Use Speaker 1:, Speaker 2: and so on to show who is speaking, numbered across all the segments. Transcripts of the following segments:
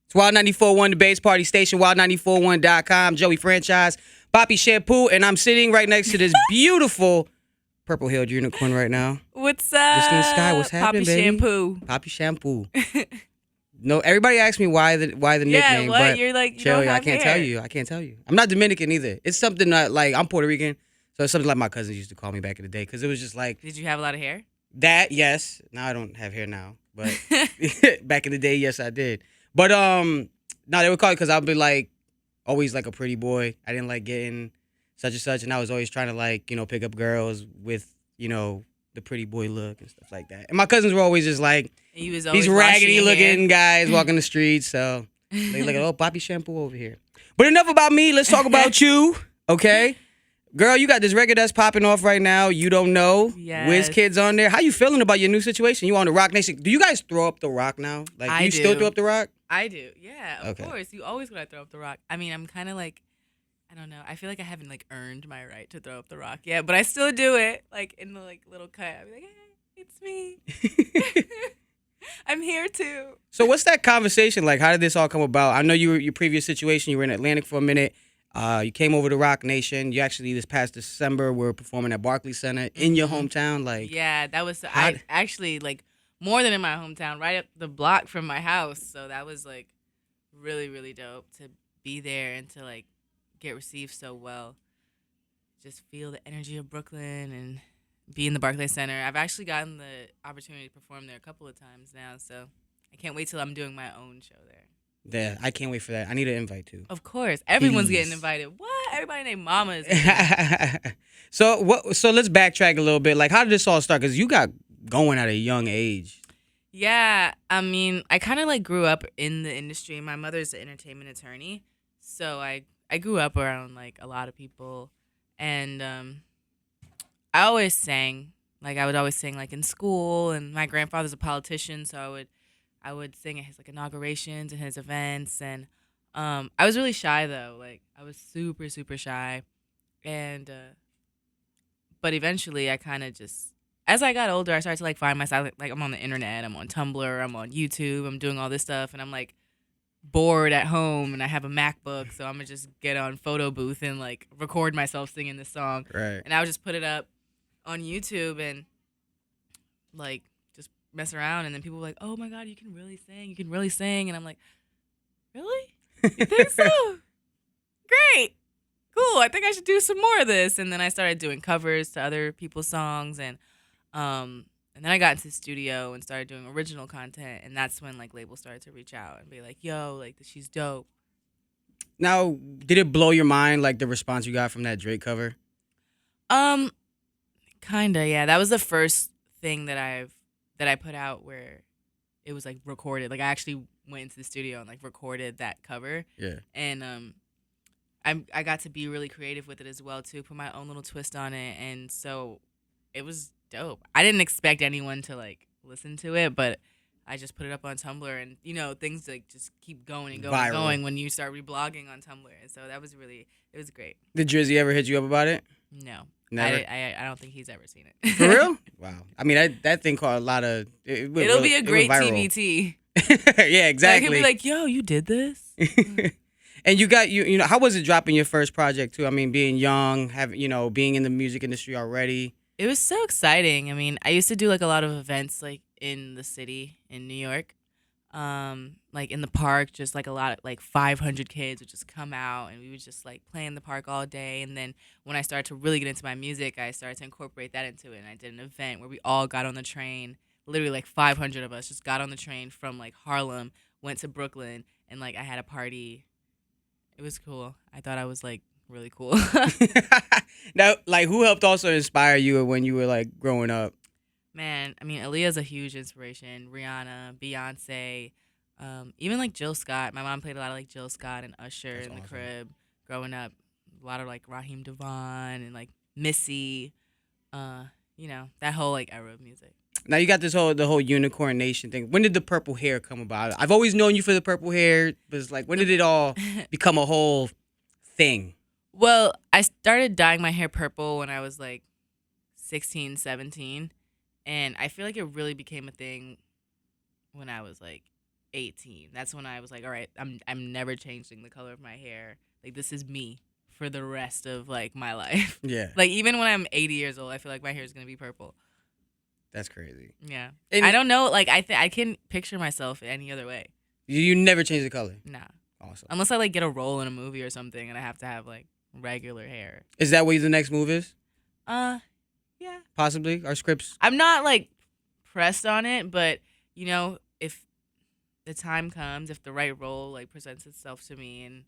Speaker 1: It's Wild 94.1, the base party station, wild941.com. Joey Franchize, Poppy Shampoo, and I'm sitting right next to this beautiful purple-haired unicorn right now.
Speaker 2: What's up?
Speaker 1: Justine, Skye, what's happening,
Speaker 2: Poppy
Speaker 1: baby?
Speaker 2: Shampoo.
Speaker 1: Poppy Shampoo. No, everybody asks me why the nickname.
Speaker 2: Yeah, what?
Speaker 1: But
Speaker 2: You're like, you
Speaker 1: Joey,
Speaker 2: don't
Speaker 1: I
Speaker 2: have
Speaker 1: can't
Speaker 2: hair.
Speaker 1: tell you. I can't tell you. I'm not Dominican either. It's something that, like, I'm Puerto Rican, so it's something like my cousins used to call me back in the day because it was just like
Speaker 2: Did you have a lot of hair?
Speaker 1: that. Yes. Now I don't have hair now, but back in the day, yes, I did. But no, they would call it because I'd be like always like a pretty boy. I didn't like getting such and such, and I was always trying to like pick up girls with the pretty boy look and stuff like that. And my cousins were always just like
Speaker 2: You was always
Speaker 1: these raggedy
Speaker 2: washing your
Speaker 1: looking guys walking the streets. So they look at Poppy Shampoo over here. But enough about me. Let's talk about you, okay? Girl, you got this record that's popping off right now. You Don't Know.
Speaker 2: Yes.
Speaker 1: WizKid's on there. How you feeling about your new situation? You on the Rock Nation? Do you guys throw up the rock now? Like,
Speaker 2: I
Speaker 1: you still
Speaker 2: do.
Speaker 1: throw up the rock?
Speaker 2: I do. Yeah, of
Speaker 1: Okay.
Speaker 2: course. You always gotta throw up the rock. I mean, I'm kind of like, I don't know. I feel like I haven't like earned my right to throw up the rock yet, but I still do it. Like in the like little cut, I'll be like, hey, it's me. I'm here too.
Speaker 1: So what's that conversation like? How did this all come about? I know your previous situation, you were in Atlantic for a minute. You came over to Rock Nation. You actually, this past December, were performing at Barclays Center in your hometown. Like,
Speaker 2: Yeah, that was I actually like more than in my hometown, right up the block from my house. So that was like really, really dope to be there and to like get received so well. Just feel the energy of Brooklyn and be in the Barclays Center. I've actually gotten the opportunity to perform there a couple of times now, so I can't wait till I'm doing my own show there.
Speaker 1: yeah, I can't wait for that. I need an invite too.
Speaker 2: Of course, everyone's
Speaker 1: Please.
Speaker 2: getting invited. What? Everybody named Mama is invited.
Speaker 1: So let's backtrack a little bit. Like, how did this all start? Because you got going at a young age.
Speaker 2: Yeah, I mean, I kind of like grew up in the industry. My mother's an entertainment attorney, so I grew up around like a lot of people, and I always sang. Like I would always sing like in school, and my grandfather's a politician, so I would sing at his like inaugurations and his events, and I was really shy though. Like I was super super shy, and but eventually I kind of just as I got older, I started to like find myself like I'm on the internet, I'm on Tumblr, I'm on YouTube, I'm doing all this stuff, and I'm like bored at home, and I have a MacBook, so I'm gonna just get on photo booth and like record myself singing this song,
Speaker 1: Right.
Speaker 2: and I would just put it up on YouTube and like just mess around, and then people were like, "Oh my God, you can really sing," and I'm like, "Really? You think so? Great, cool. I think I should do some more of this." And then I started doing covers to other people's songs, and then I got into the studio and started doing original content, and that's when like labels started to reach out and be like, "Yo, like she's dope."
Speaker 1: Now, did it blow your mind, like the response you got from that Drake cover?
Speaker 2: Kinda, yeah. That was the first thing that I put out where it was like recorded. Like I actually went into the studio and like recorded that cover.
Speaker 1: Yeah.
Speaker 2: And I got to be really creative with it as well too, put my own little twist on it, and so it was dope. I didn't expect anyone to like listen to it, but I just put it up on Tumblr, and things like just keep going and going and
Speaker 1: Viral.
Speaker 2: going when you start reblogging on Tumblr, and so that was it was great.
Speaker 1: Did Drizzy ever hit you up about it?
Speaker 2: No,
Speaker 1: Never?
Speaker 2: I don't think he's ever seen it.
Speaker 1: For real? Wow. I mean, that thing caught a lot of.
Speaker 2: It'll be a great TBT.
Speaker 1: Yeah, exactly.
Speaker 2: Like, he'll be like, "Yo, you did this."
Speaker 1: And you got how was it dropping your first project too? I mean, being young, being in the music industry already.
Speaker 2: It was so exciting. I mean, I used to do like a lot of events like in the city in New York, like in the park, just like a lot of like 500 kids would just come out, and we would just like play in the park all day. And then when I started to really get into my music, I started to incorporate that into it, and I did an event where we all got on the train. Literally like 500 of us just got on the train from like Harlem, went to Brooklyn, and like I had a party. It was cool. I thought I was like really cool.
Speaker 1: Now, like, who helped also inspire you when you were like growing up?
Speaker 2: Man, I mean, Aaliyah's a huge inspiration. Rihanna, Beyonce, even like Jill Scott. My mom played a lot of like Jill Scott and Usher
Speaker 1: That's
Speaker 2: in the
Speaker 1: awesome.
Speaker 2: crib growing up. A lot of like Raheem Devon and like Missy. That whole like era of music.
Speaker 1: Now you got the whole Unicorn Nation thing. When did the purple hair come about? I've always known you for the purple hair, but it's like, when did it all become a whole thing?
Speaker 2: Well, I started dyeing my hair purple when I was like 16, 17. And I feel like it really became a thing when I was like 18. That's when I was like, all right, I'm never changing the color of my hair. Like, this is me for the rest of like my life.
Speaker 1: Yeah,
Speaker 2: Like, even when I'm 80 years old, I feel like my hair is gonna be purple.
Speaker 1: that's crazy.
Speaker 2: Yeah.
Speaker 1: And
Speaker 2: I don't know. Like, I can't picture myself any other way.
Speaker 1: you never change the color.
Speaker 2: Nah.
Speaker 1: Awesome.
Speaker 2: Unless I like get a role in a movie or something, and I have to have like regular hair.
Speaker 1: Is that what the next move is?
Speaker 2: Yeah.
Speaker 1: Possibly. Our scripts.
Speaker 2: I'm not like pressed on it, but you know, if the time comes, if the right role like presents itself to me, and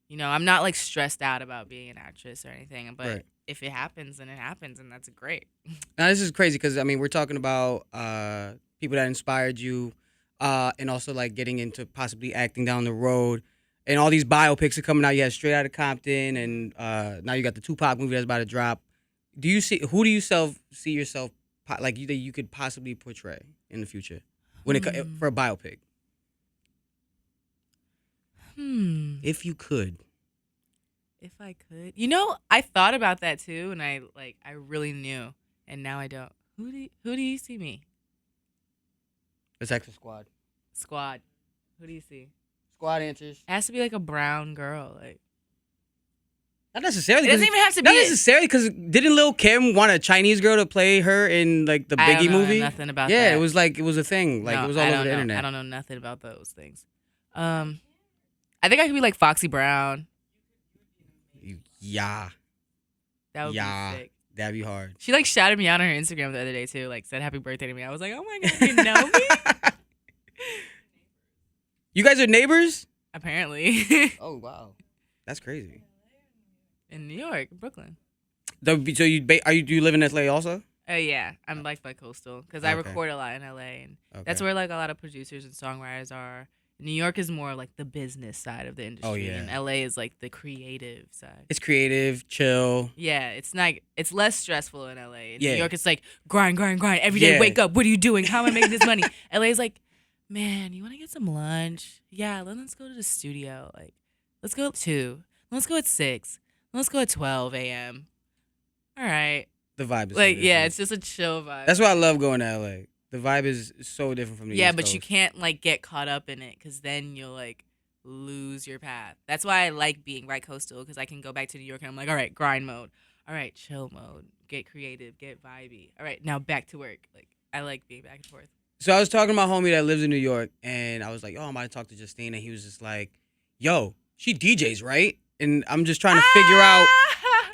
Speaker 2: you know, I'm not like stressed out about being an actress or anything, but
Speaker 1: Right.
Speaker 2: if it happens, then it happens, and that's great.
Speaker 1: Now this is crazy because I mean we're talking about people that inspired you, and also like getting into possibly acting down the road, and all these biopics are coming out. You had Straight Outta Compton, and now you got the Tupac movie that's about to drop. Do you see see yourself like that you could possibly portray in the future when for a biopic? If you could.
Speaker 2: If I could, you know, I thought about that too, and I really knew, and now I don't. Who do you see me?
Speaker 1: Let's ask the squad.
Speaker 2: Squad. Who do you see?
Speaker 1: Squad answers.
Speaker 2: It has to be like a brown girl, like.
Speaker 1: Not necessarily.
Speaker 2: It doesn't even have to be.
Speaker 1: Not necessarily, because didn't Lil Kim want a Chinese girl to play her in like the Biggie movie?
Speaker 2: Know nothing about that.
Speaker 1: Yeah, it was a thing. Like
Speaker 2: No,
Speaker 1: it was all over the
Speaker 2: know.
Speaker 1: internet.
Speaker 2: I don't know nothing about those things. I think I could be like Foxy Brown.
Speaker 1: Yeah.
Speaker 2: That would be sick.
Speaker 1: That'd be hard.
Speaker 2: She like shouted me out on her Instagram the other day too. Like said happy birthday to me. I was like, oh my god, you know me?
Speaker 1: You guys are neighbors?
Speaker 2: Apparently.
Speaker 1: Oh wow, that's crazy.
Speaker 2: In New York, Brooklyn.
Speaker 1: So you do you live in LA also?
Speaker 2: Oh yeah, I'm like bi-coastal because I record a lot in LA, and that's where like a lot of producers and songwriters are. New York is more like the business side of the industry.
Speaker 1: Oh, yeah.
Speaker 2: And LA is like the creative side.
Speaker 1: It's creative, chill.
Speaker 2: Yeah, it's less stressful in LA. In
Speaker 1: Yeah.
Speaker 2: New York, it's like grind every day.
Speaker 1: Yeah.
Speaker 2: Wake up. What are you doing? How am I making this money? LA is like, man, you want to get some lunch? Yeah, let's go to the studio. Like, let's go at 2. Let's go at 6. Let's go at 12 a.m. All right.
Speaker 1: The vibe is
Speaker 2: Like,
Speaker 1: so
Speaker 2: yeah,
Speaker 1: different.
Speaker 2: it's just a chill vibe.
Speaker 1: That's why I love going to LA. The vibe is so different from the
Speaker 2: Yeah,
Speaker 1: East
Speaker 2: but
Speaker 1: Coast.
Speaker 2: you can't like get caught up in it because then you'll like lose your path. That's why I like being right coastal because I can go back to New York and I'm like, all right, grind mode. All right, chill mode. Get creative. Get vibey. All right, now back to work. Like I like being back and forth.
Speaker 1: So I was talking to my homie that lives in New York, and I was like, "Oh, I'm about to talk to Justine," and he was just like, "Yo, she DJs, right?" And I'm just trying to figure out,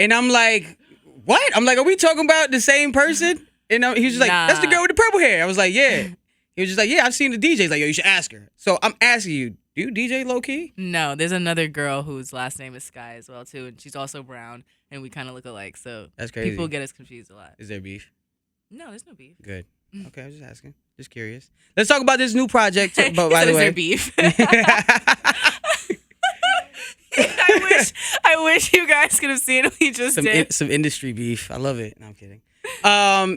Speaker 1: and I'm like, "What?" I'm like, "Are we talking about the same person?" And he was just like, "That's the girl with the purple hair." I was like, "Yeah." He was just like, "Yeah, I've seen the DJs." Like, "Yo, you should ask her." So I'm asking you, do you DJ low key?
Speaker 2: No, there's another girl whose last name is Skye as well too, and she's also brown, and we kind of look alike. So
Speaker 1: That's crazy.
Speaker 2: people get us confused a lot.
Speaker 1: Is there beef?
Speaker 2: No, there's no beef.
Speaker 1: Good. Okay, I was just asking. Just curious. Let's talk about this new project. But by the
Speaker 2: Is
Speaker 1: way,
Speaker 2: there beef? I wish you guys could have seen what he just did.
Speaker 1: Some industry beef. I love it. No, I'm kidding.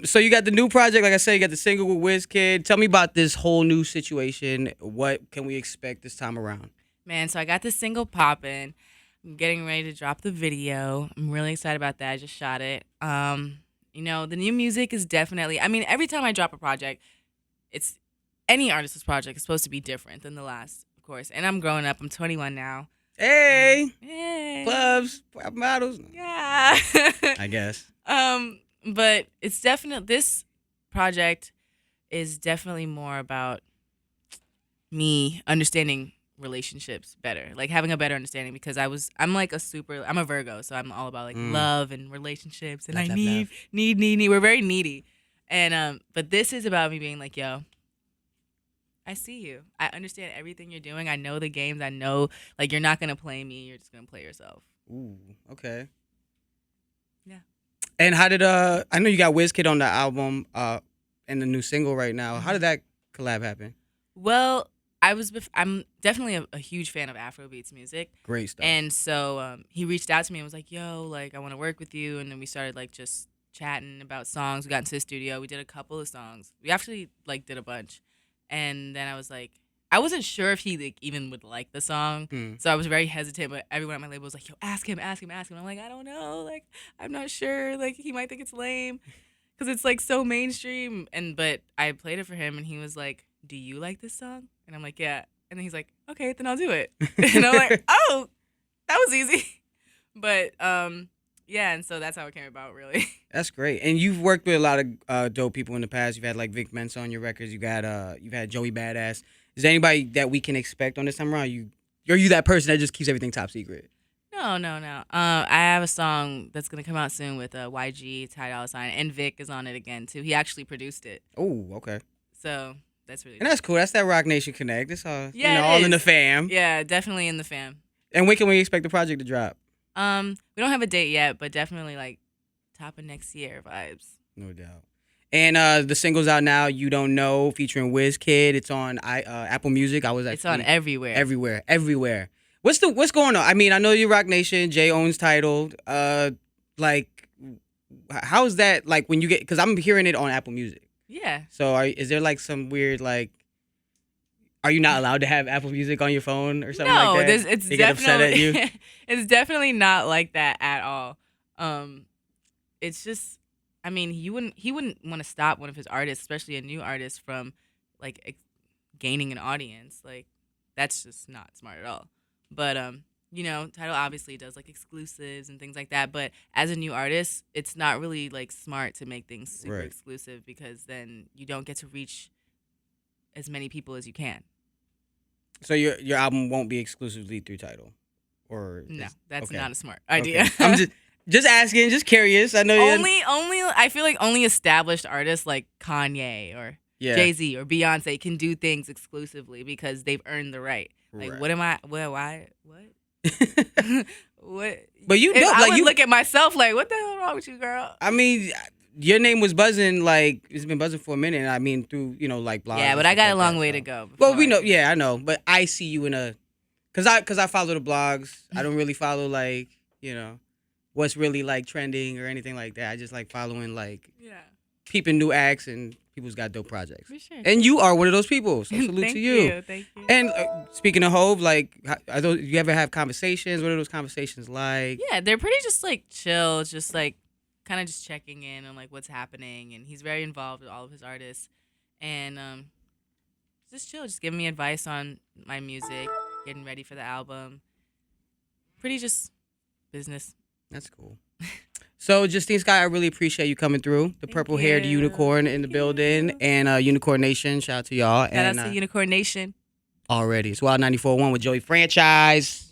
Speaker 1: So you got the new project. Like I said, you got the single with WizKid. Tell me about this whole new situation. What can we expect this time around?
Speaker 2: Man, so I got this single popping. I'm getting ready to drop the video. I'm really excited about that. I just shot it. You know, the new music is definitely, I mean, every time I drop a project, it's any artist's project is supposed to be different than the last, of course. And I'm growing up. I'm 21 now.
Speaker 1: Hey,
Speaker 2: Hey.
Speaker 1: clubs, models.
Speaker 2: Yeah.
Speaker 1: I guess.
Speaker 2: But it's definitely, this project is definitely more about me understanding relationships better, like having a better understanding, because I'm a Virgo, so I'm all about like love and relationships, and I need. We're very needy, and but this is about me being like, yo, I see you, I understand everything you're doing, I know the games, I know like you're not gonna play me, you're just gonna play yourself.
Speaker 1: Ooh, okay.
Speaker 2: Yeah.
Speaker 1: And how did I know you got WizKid on the album, and the new single right now. How did that collab happen?
Speaker 2: Well, I'm definitely a huge fan of Afrobeats music.
Speaker 1: Great stuff.
Speaker 2: And so he reached out to me and was like, yo, like, I want to work with you. And then we started, like, just chatting about songs. We got into the studio. We did a couple of songs. We actually, like, did a bunch. And then I was like, I wasn't sure if he, like, even would like the song. So I was very hesitant. But everyone at my label was like, yo, ask him. I'm like, I don't know. Like, I'm not sure. Like, he might think it's lame because it's, like, so mainstream. But I played it for him, and he was like, do you like this song? And I'm like, yeah. And then he's like, okay, then I'll do it. And I'm like, oh, that was easy. But yeah, and so that's how it came about, really.
Speaker 1: That's great. And you've worked with a lot of dope people in the past. You've had like Vic Mensa on your records. You've had Joey Badass. Is there anybody that we can expect on this time around? Are you that person that just keeps everything top secret?
Speaker 2: No. I have a song that's gonna come out soon with YG, Ty Dolla $ign, and Vic is on it again too. He actually produced it.
Speaker 1: Oh, okay.
Speaker 2: So that's really.
Speaker 1: And that's cool. That's that Rock Nation Connect. It's all
Speaker 2: yeah,
Speaker 1: all in the fam.
Speaker 2: Yeah, definitely in the fam.
Speaker 1: And when can we expect the project to drop?
Speaker 2: We don't have a date yet, but definitely like top of next year vibes.
Speaker 1: No doubt. And the single's out now. You Don't Know, featuring WizKid. It's on Apple Music.
Speaker 2: It's on everywhere.
Speaker 1: Everywhere. What's going on? I mean, I know you're Rock Nation. Jay owns Titled. Like, how's that? Like when you get, because I'm hearing it on Apple Music.
Speaker 2: Yeah.
Speaker 1: So is there like some weird like? Are you not allowed to have Apple Music on your phone or something like that?
Speaker 2: No, it's
Speaker 1: they get upset at you?
Speaker 2: It's definitely not like that at all. It's just, I mean, he wouldn't want to stop one of his artists, especially a new artist, from like gaining an audience. Like that's just not smart at all. But Tidal obviously does like exclusives and things like that. But as a new artist, it's not really like smart to make things super exclusive, because then you don't get to reach as many people as you can. So
Speaker 1: your album won't be exclusively through Tidal, or
Speaker 2: no? That's not a smart idea.
Speaker 1: Okay. I'm just asking, just curious. I know
Speaker 2: only I feel like only established artists like Kanye or Jay-Z or Beyonce can do things exclusively because they've earned the right. Like, what am I? Why? What? What?
Speaker 1: But you
Speaker 2: know,
Speaker 1: like
Speaker 2: you look at myself like, what the hell wrong with you, girl?
Speaker 1: I mean, your name was buzzing, like it's been buzzing for a minute. I mean, through like blogs.
Speaker 2: Yeah, but I got a long way to go.
Speaker 1: Well, we know. Yeah, I know. But I see you in a, cause I follow the blogs. I don't really follow like what's really like trending or anything like that. I just like following like peeping new acts and people's got dope projects.
Speaker 2: For sure.
Speaker 1: And you are one of those people. So salute to you.
Speaker 2: Thank you.
Speaker 1: And speaking of Hove, like, you ever have conversations? What are those conversations like?
Speaker 2: Yeah, they're pretty just like chill, just like kind of just checking in on like what's happening. And he's very involved with all of his artists. And just chill, just giving me advice on my music, getting ready for the album. Pretty just business.
Speaker 1: That's cool. So, Justine, Skye, I really appreciate you coming through. The purple-haired unicorn in the building. And Unicorn Nation, shout out to y'all.
Speaker 2: Shout out to Unicorn Nation.
Speaker 1: Already. It's Wild 94.1 with Joey Franchize.